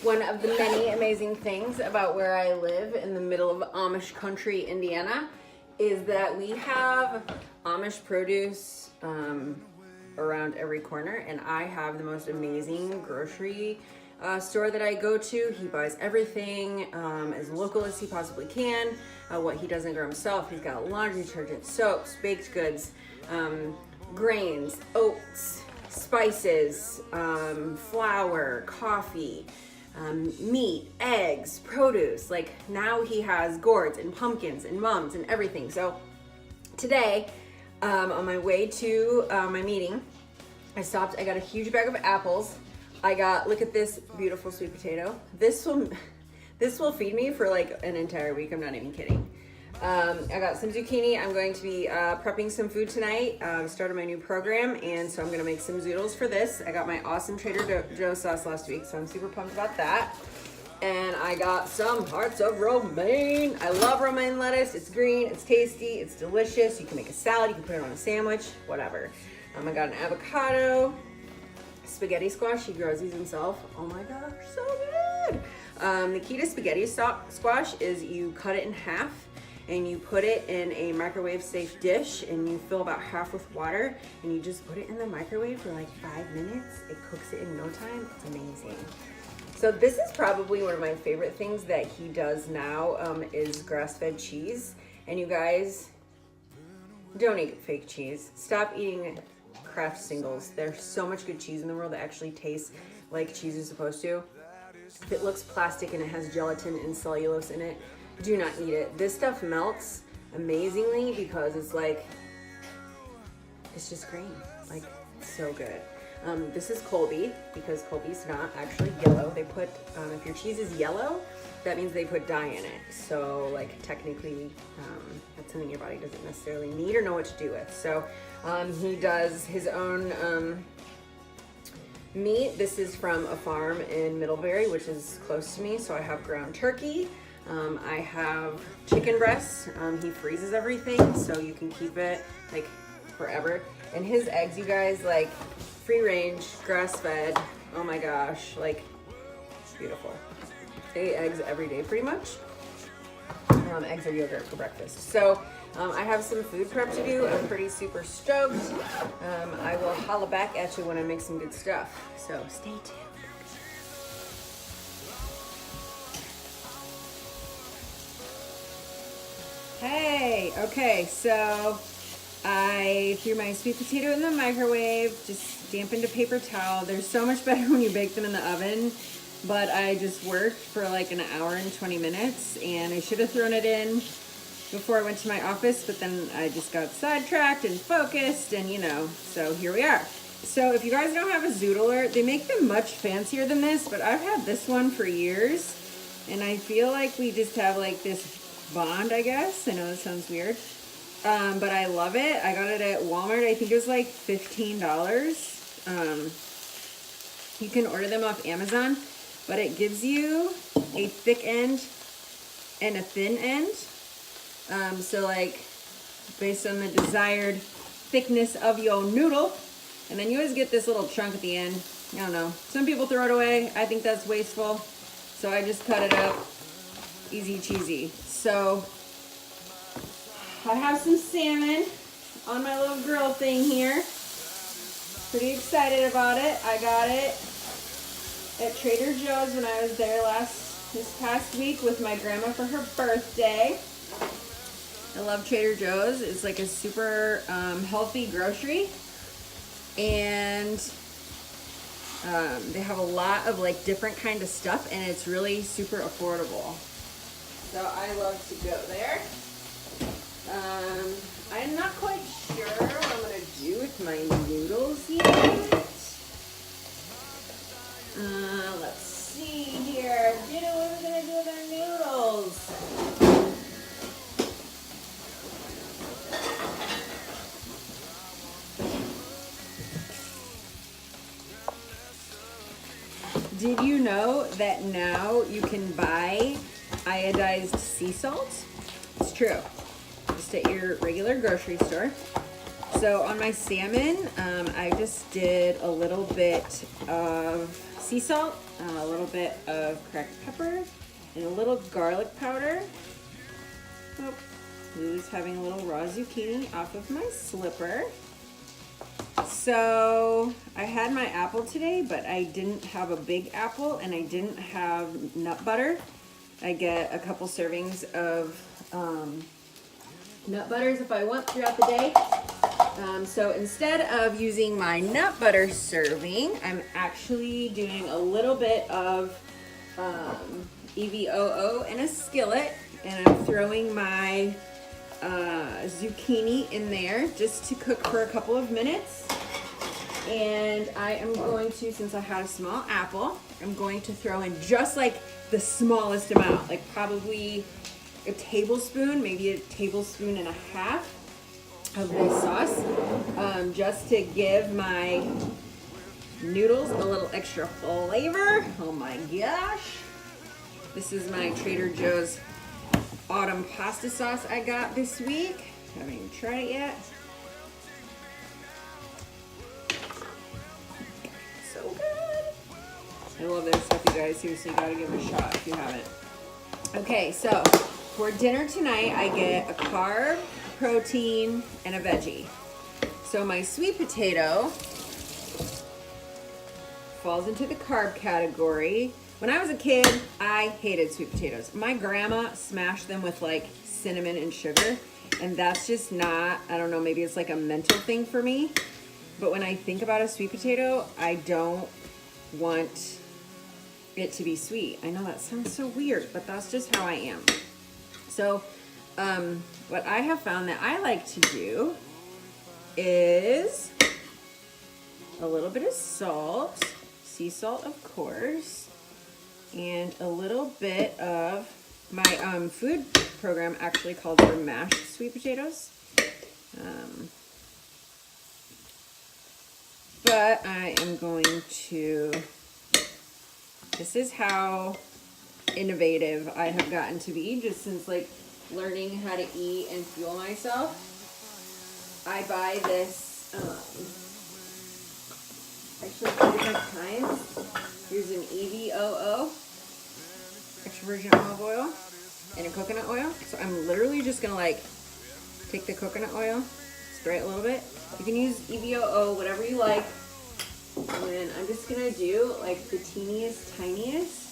One of the many amazing things about where I live in the middle of Amish country, Indiana, is that we have Amish produce around every corner, and I have the most amazing grocery store that I go to. He buys everything as local as he possibly can. What he doesn't grow himself, he's got laundry detergent, soaps, baked goods, grains, oats, spices, flour, coffee, meat, eggs, produce. Like now he has gourds and pumpkins and mums and everything. So today, on my way to my meeting, I stopped. I got a huge bag of apples. I got, look at this beautiful sweet potato. This will feed me for like an entire week. I'm not even kidding. I got some zucchini. I'm going to be prepping some food tonight. Started my new program, and so I'm gonna make some zoodles for this. I got my awesome Trader Joe's sauce last week, so I'm super pumped about that. And I got some hearts of romaine. I love romaine lettuce. It's green, it's tasty, it's delicious. You can make a salad, you can put it on a sandwich, whatever. I got an avocado, spaghetti squash. He grows these himself. Oh my gosh, so good. The key to spaghetti squash is you cut it in half and you put it in a microwave safe dish, and you fill about half with water, and you just put it in the microwave for like 5 minutes. It cooks it in no time. It's amazing. So this is probably one of my favorite things that he does now is grass-fed cheese. And you guys, don't eat fake cheese. Stop eating Kraft singles. There's so much good cheese in the world that actually tastes like cheese is supposed to. If it looks plastic and it has gelatin and cellulose in it, do not eat it. This stuff melts amazingly because it's like, it's just green, like so good. This is Colby, because Colby's not actually yellow. They put, if your cheese is yellow, that means they put dye in it. So like technically, that's something your body doesn't necessarily need or know what to do with. So he does his own meat. This is from a farm in Middlebury, which is close to me. So I have ground turkey. I have chicken breasts. He freezes everything so you can keep it like forever. And his eggs, you guys, like free range, grass fed. Oh my gosh, like beautiful. I eat eggs every day pretty much. Eggs or yogurt for breakfast. So I have some food prep to do. I'm pretty super stoked. I will holla back at you when I make some good stuff. So stay tuned. Hey, okay, so I threw my sweet potato in the microwave, just dampened a paper towel. They're so much better when you bake them in the oven, but I just worked for like an hour and 20 minutes, and I should have thrown it in before I went to my office, but then I just got sidetracked and focused, and you know, so here we are. So if you guys don't have a zoodler, they make them much fancier than this, but I've had this one for years, and I feel like we just have like this bond, I guess. I know that sounds weird, but I love it. I got it at Walmart. I think it was like $15. You can order them off Amazon, but it gives you a thick end and a thin end. So like based on the desired thickness of your noodle, and then you always get this little chunk at the end. I don't know. Some people throw it away. I think that's wasteful. So I just cut it up. Easy cheesy. So I have some salmon on my little grill thing here. Pretty excited about it. I got it at Trader Joe's when I was there this past week with my grandma for her birthday. I love Trader Joe's. It's like a super healthy grocery, and they have a lot of like different kind of stuff, and it's really super affordable. So I love to go there. I'm not quite sure what I'm gonna do with my noodles yet. Let's see here. What are we gonna do with our noodles? Did you know that now you can buy iodized sea salt? It's true. Just at your regular grocery store. So on my salmon, I just did a little bit of sea salt, a little bit of cracked pepper, and a little garlic powder. Oh, Lulu's having a little raw zucchini off of my slipper. So I had my apple today, but I didn't have a big apple and I didn't have nut butter. I get a couple servings of nut butters if I want throughout the day. So instead of using my nut butter serving, I'm actually doing a little bit of EVOO in a skillet, and I'm throwing my zucchini in there just to cook for a couple of minutes. And I am going to, since I had a small apple, I'm going to throw in just like the smallest amount, like probably a tablespoon, maybe a tablespoon and a half of this sauce, just to give my noodles a little extra flavor. Oh my gosh. This is my Trader Joe's autumn pasta sauce I got this week. Haven't even tried it yet. So good. I love this stuff, you guys. Seriously, you gotta give it a shot if you haven't. Okay, so for dinner tonight, I get a carb, protein, and a veggie. So my sweet potato falls into the carb category. When I was a kid, I hated sweet potatoes. My grandma smashed them with like cinnamon and sugar, and that's just not, I don't know, maybe it's like a mental thing for me. But when I think about a sweet potato, I don't want it to be sweet. I know that sounds so weird, but that's just how I am. So what I have found that I like to do is a little bit of salt, sea salt of course, and a little bit of my food program actually calls for mashed sweet potatoes. But I am going to, this is how innovative I have gotten to be just since like learning how to eat and fuel myself. I buy this actually 2 different kinds. Here's an EVOO, extra virgin olive oil, and a coconut oil. So I'm literally just gonna like take the coconut oil, spray it a little bit. You can use EVOO, whatever you like. And then I'm just gonna do like the teeniest, tiniest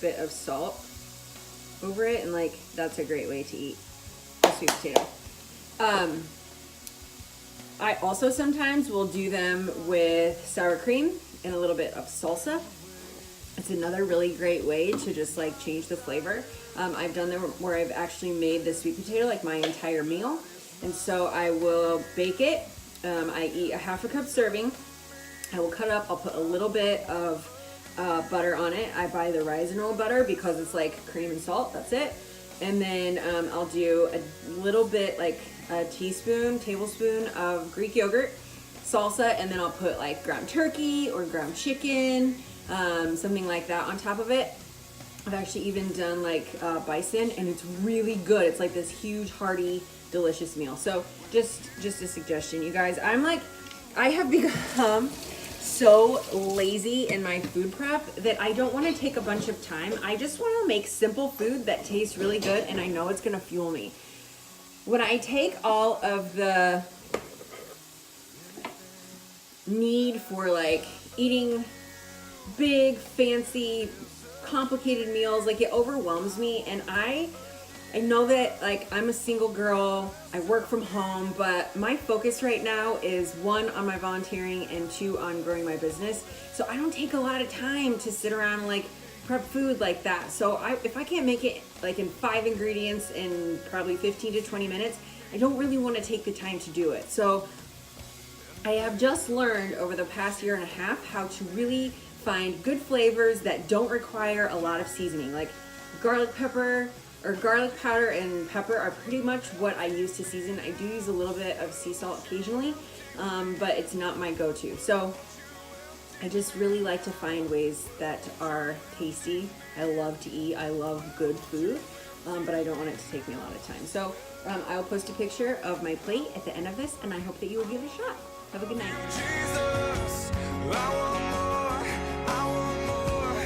bit of salt over it, and like that's a great way to eat a sweet potato. I also sometimes will do them with sour cream and a little bit of salsa. It's another really great way to just like change the flavor. I've done them where I've actually made the sweet potato like my entire meal, and so I will bake it. I eat a 1/2 cup serving. I will cut up, I'll put a little bit of butter on it. I buy the Raisinol butter because it's like cream and salt, that's it. And then I'll do a little bit, like a tablespoon of Greek yogurt, salsa, and then I'll put like ground turkey or ground chicken, something like that on top of it. I've actually even done like bison, and it's really good. It's like this huge, hearty, delicious meal. So just a suggestion, you guys. I have become so lazy in my food prep that I don't want to take a bunch of time. I just want to make simple food that tastes really good, and I know it's going to fuel me. When I take all of the need for like eating big, fancy, complicated meals, like it overwhelms me, and I know that like I'm a single girl, I work from home, but my focus right now is 1 on my volunteering and 2 on growing my business. So I don't take a lot of time to sit around and like prep food like that. So if I can't make it like in 5 ingredients in probably 15 to 20 minutes, I don't really want to take the time to do it. So I have just learned over the past 1.5 years how to really find good flavors that don't require a lot of seasoning. Like garlic pepper or garlic powder and pepper are pretty much what I use to season. I do use a little bit of sea salt occasionally, but it's not my go-to. So I just really like to find ways that are tasty. I love to eat. I love good food. but I don't want it to take me a lot of time. So I will post a picture of my plate at the end of this, and I hope that you will give it a shot. Have a good night. Jesus, I want more.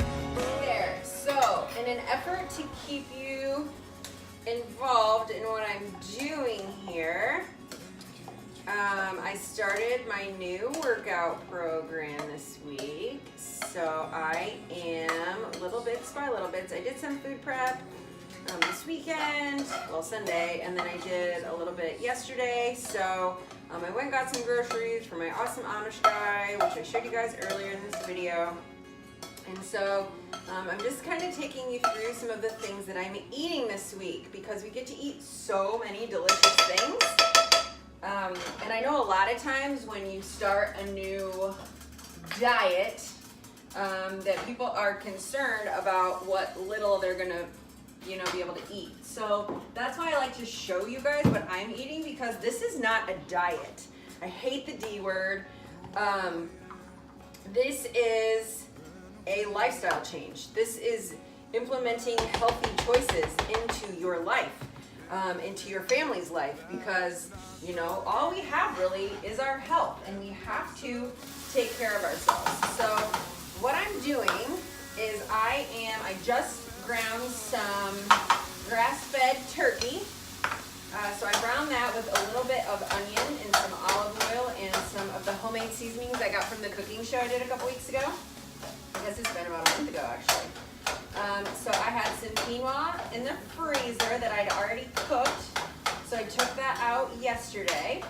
There. So, in an effort to keep you involved in what I'm doing here, I started my new workout program this week. So I am little bits by little bits. I did some food prep this weekend, well Sunday, and then I did a little bit yesterday. So I went and got some groceries for my awesome Amish guy, which I showed you guys earlier in this video. And so I'm just kind of taking you through some of the things that I'm eating this week, because we get to eat so many delicious things. And I know a lot of times when you start a new diet, that people are concerned about what little they're gonna, be able to eat. So that's why I like to show you guys what I'm eating, because this is not a diet. I hate the D word. This is a lifestyle change. This is implementing healthy choices into your life, into your family's life, because all we have really is our health, and we have to take care of ourselves. So what I'm doing is I just ground some grass-fed turkey. So I browned that with a little bit of onion and some olive oil and some of the homemade seasonings I got from the cooking show I did a couple weeks ago. I guess it's been about a month ago, actually. So I had some quinoa in the freezer that I'd already cooked. So I took that out yesterday,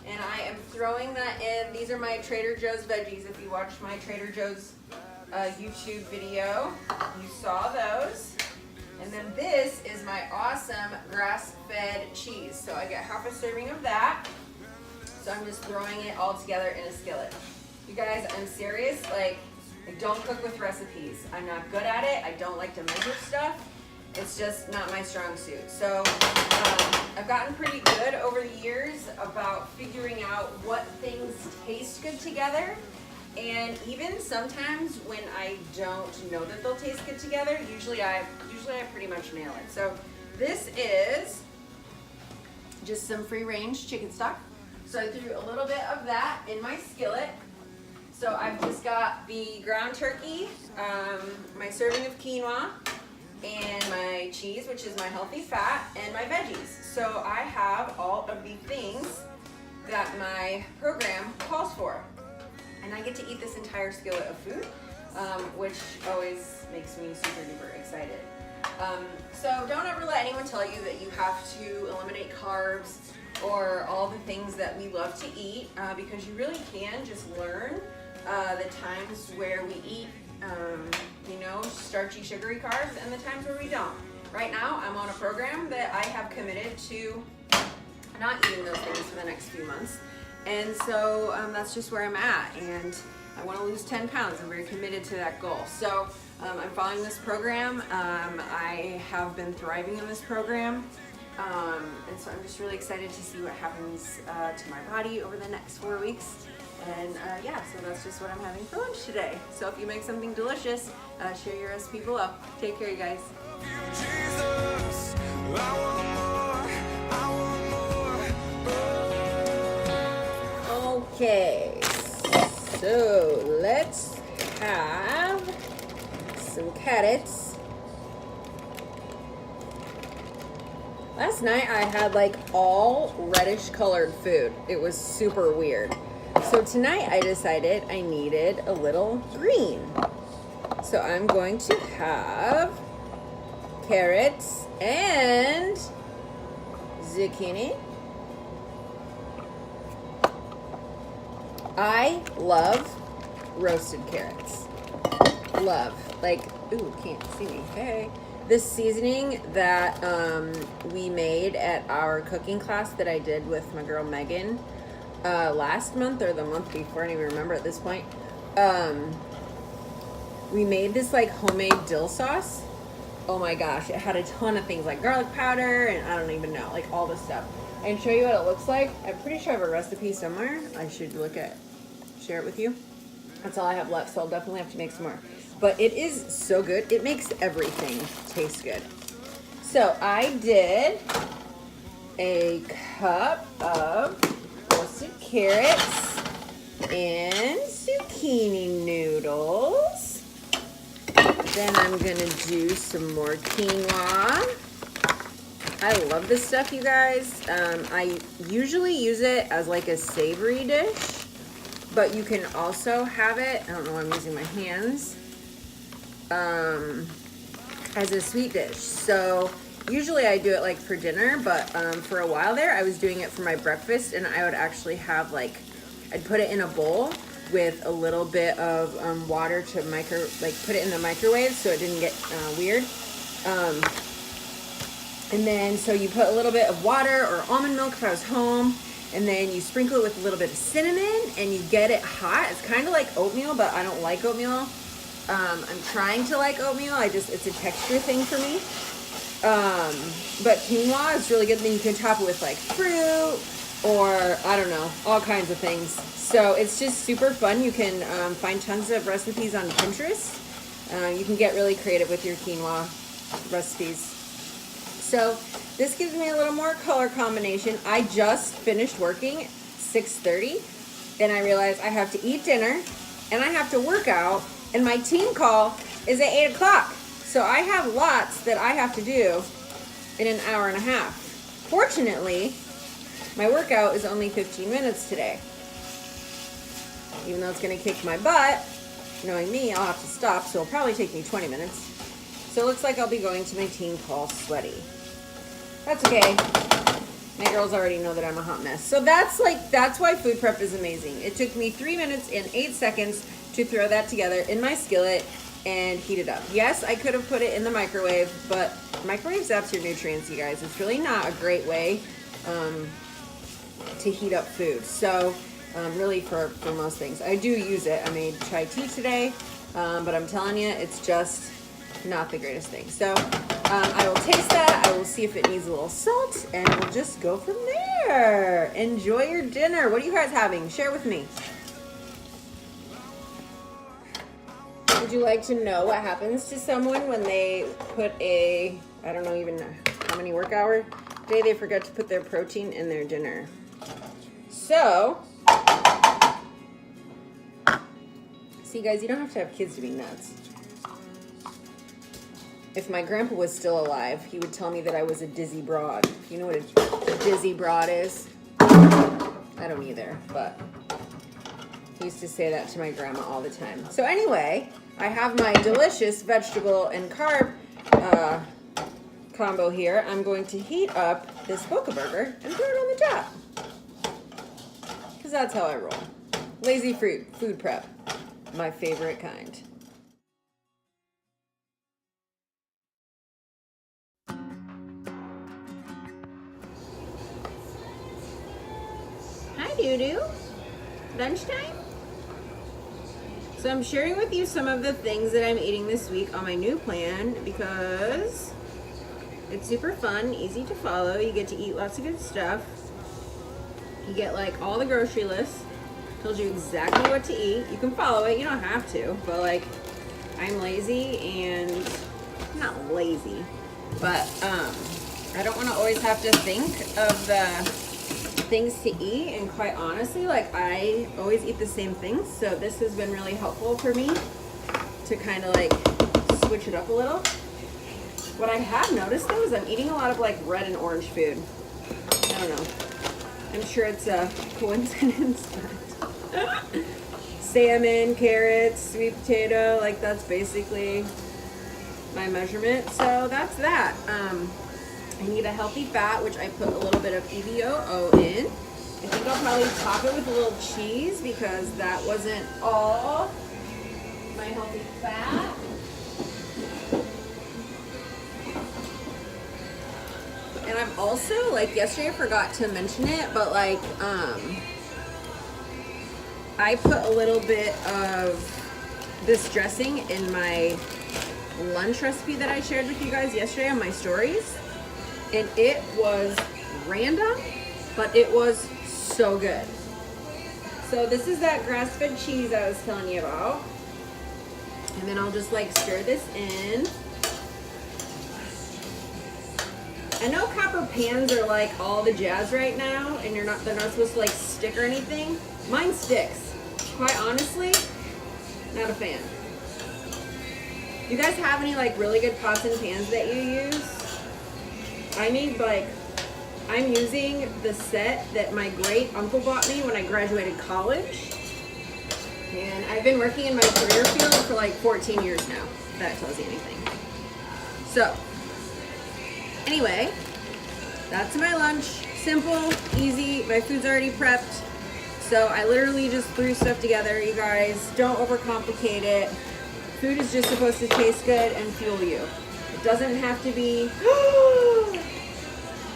and I am throwing that in. These are my Trader Joe's veggies. If you watched my Trader Joe's YouTube video, you saw those. And then this is my awesome grass-fed cheese. So I get half a serving of that. So I'm just throwing it all together in a skillet. You guys, I'm serious. I don't cook with recipes. I'm not good at it. I don't like to measure stuff. It's just not my strong suit. So I've gotten pretty good over the years about figuring out what things taste good together. And even sometimes when I don't know that they'll taste good together, usually I pretty much nail it. So this is just some free-range chicken stock. So I threw a little bit of that in my skillet. So I've just got the ground turkey, my serving of quinoa, and my cheese, which is my healthy fat, and my veggies. So I have all of the things that my program calls for. And I get to eat this entire skillet of food, which always makes me super duper excited. So don't ever let anyone tell you that you have to eliminate carbs or all the things that we love to eat, because you really can just learn the times where we eat starchy, sugary carbs, and the times where we don't. Right now, I'm on a program that I have committed to not eating those things for the next few months. And so that's just where I'm at. And I want to lose 10 pounds. I'm very committed to that goal. So I'm following this program. I have been thriving in this program. And so I'm just really excited to see what happens to my body over the next 4 weeks. And so that's just what I'm having for lunch today. So if you make something delicious, share your recipe below. Take care, you guys. Jesus, I want more. Okay, so let's have some carrots. Last night I had all reddish colored food. It was super weird. So tonight I decided I needed a little green. So I'm going to have carrots and zucchini. I love roasted carrots. Love. Ooh, can't see me. Hey. This seasoning that we made at our cooking class that I did with my girl Megan last month or the month before, I don't even remember at this point. We made this homemade dill sauce. Oh my gosh, it had a ton of things like garlic powder and I don't even know, all this stuff. I can show you what it looks like. I'm pretty sure I have a recipe somewhere. I should share it with you. That's all I have left, so I'll definitely have to make some more. But it is so good. It makes everything taste good. So I did a cup of roasted carrots and zucchini noodles. Then I'm gonna do some more quinoa. I love this stuff, you guys. I usually use it as like a savory dish, but you can also have it, I don't know why I'm using my hands, as a sweet dish. So usually I do it like for dinner, but for a while there I was doing it for my breakfast, and I would actually have like, I'd put it in a bowl with a little bit of water to put it in the microwave so it didn't get weird. And then, so you put a little bit of water or almond milk if I was home, and then you sprinkle it with a little bit of cinnamon, and you get it hot. It's kind of like oatmeal, but I don't like oatmeal. I'm trying to like oatmeal. It's a texture thing for me. But quinoa is really good. Then you can top it with like fruit or, I don't know, all kinds of things. So it's just super fun. You can find tons of recipes on Pinterest. You can get really creative with your quinoa recipes. So this gives me a little more color combination. I just finished working 6:30, and I realized I have to eat dinner and I have to work out, and my team call is at 8 o'clock. So I have lots that I have to do in an hour and a half. Fortunately, my workout is only 15 minutes today. Even though it's gonna kick my butt, knowing me, I'll have to stop, so it'll probably take me 20 minutes. So it looks like I'll be going to my team call sweaty. That's okay. My girls already know that I'm a hot mess. So that's why food prep is amazing. It took me 3 minutes and 8 seconds to throw that together in my skillet and heat it up. Yes, I could have put it in the microwave, but microwave zaps your nutrients, you guys. It's really not a great way to heat up food. So really for most things. I do use it. I made chai tea today, but I'm telling you, it's just not the greatest thing. So I will taste that. I will see if it needs a little salt, and we'll just go from there. Enjoy your dinner. What are you guys having? Share with me. Would you like to know what happens to someone when they put I don't know even how many work hour day they forget to put their protein in their dinner? So, see guys, you don't have to have kids to be nuts. If my grandpa was still alive, he would tell me that I was a dizzy broad. You know what a dizzy broad is? I don't either, but he used to say that to my grandma all the time. So anyway, I have my delicious vegetable and carb combo here. I'm going to heat up this Boca Burger and throw it on the top. Because that's how I roll. Lazy food prep. My favorite kind. Hi, Doo-Doo. Lunchtime? So I'm sharing with you some of the things that I'm eating this week on my new plan because it's super fun, easy to follow. You get to eat lots of good stuff. You get like all the grocery lists. Tells you exactly what to eat. You can follow it, you don't have to, but like I'm lazy and not lazy, but I don't want to always have to think of the things to eat, and quite honestly, like I always eat the same things, so this has been really helpful for me to kind of like switch it up a little. What I have noticed though is I'm eating a lot of like red and orange food. I don't know, I'm sure it's a coincidence, but salmon, carrots, sweet potato, like that's basically my measurement. So that's that. I need a healthy fat, which I put a little bit of EVOO in. I think I'll probably top it with a little cheese because that wasn't all my healthy fat. And I'm also, like yesterday I forgot to mention it, but like I put a little bit of this dressing in my lunch recipe that I shared with you guys yesterday on my stories. And it was random, but it was so good. So this is that grass-fed cheese I was telling you about. And then I'll just like stir this in. I know copper pans are like all the jazz right now, and they're not supposed to like stick or anything. Mine sticks. Quite honestly, not a fan. Do you guys have any like really good pots and pans that you use? I need like, I'm using the set that my great uncle bought me when I graduated college. And I've been working in my career field for like 14 years now, if that tells you anything. So, anyway, that's my lunch. Simple, easy, my food's already prepped. So I literally just threw stuff together, you guys. Don't overcomplicate it. Food is just supposed to taste good and fuel you. It doesn't have to be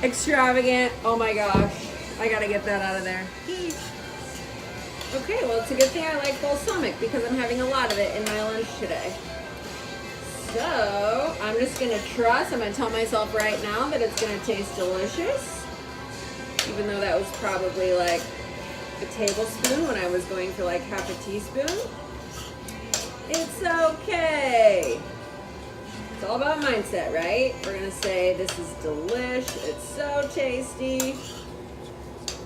extravagant. Oh my gosh, I gotta get that out of there. Okay, well, it's a good thing I like balsamic because I'm having a lot of it in my lunch today. So, I'm just gonna trust, I'm gonna tell myself right now that it's gonna taste delicious. Even though that was probably like a tablespoon when I was going for like half a teaspoon. It's okay. It's all about mindset, right? We're gonna say this is delish, it's so tasty.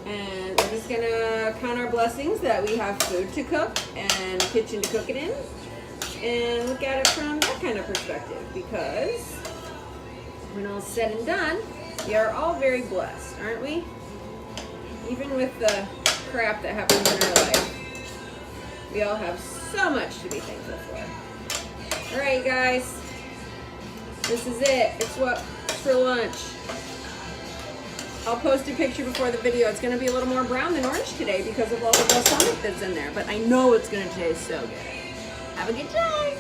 And we're just gonna count our blessings that we have food to cook and a kitchen to cook it in. And look at it from that kind of perspective, because when all's said and done, we are all very blessed, aren't we? Even with the crap that happens in our life, we all have so much to be thankful for. All right, guys, this is it. It's what's for lunch. I'll post a picture before the video. It's going to be a little more brown than orange today because of all the balsamic that's in there, but I know it's going to taste so good. Have a good time.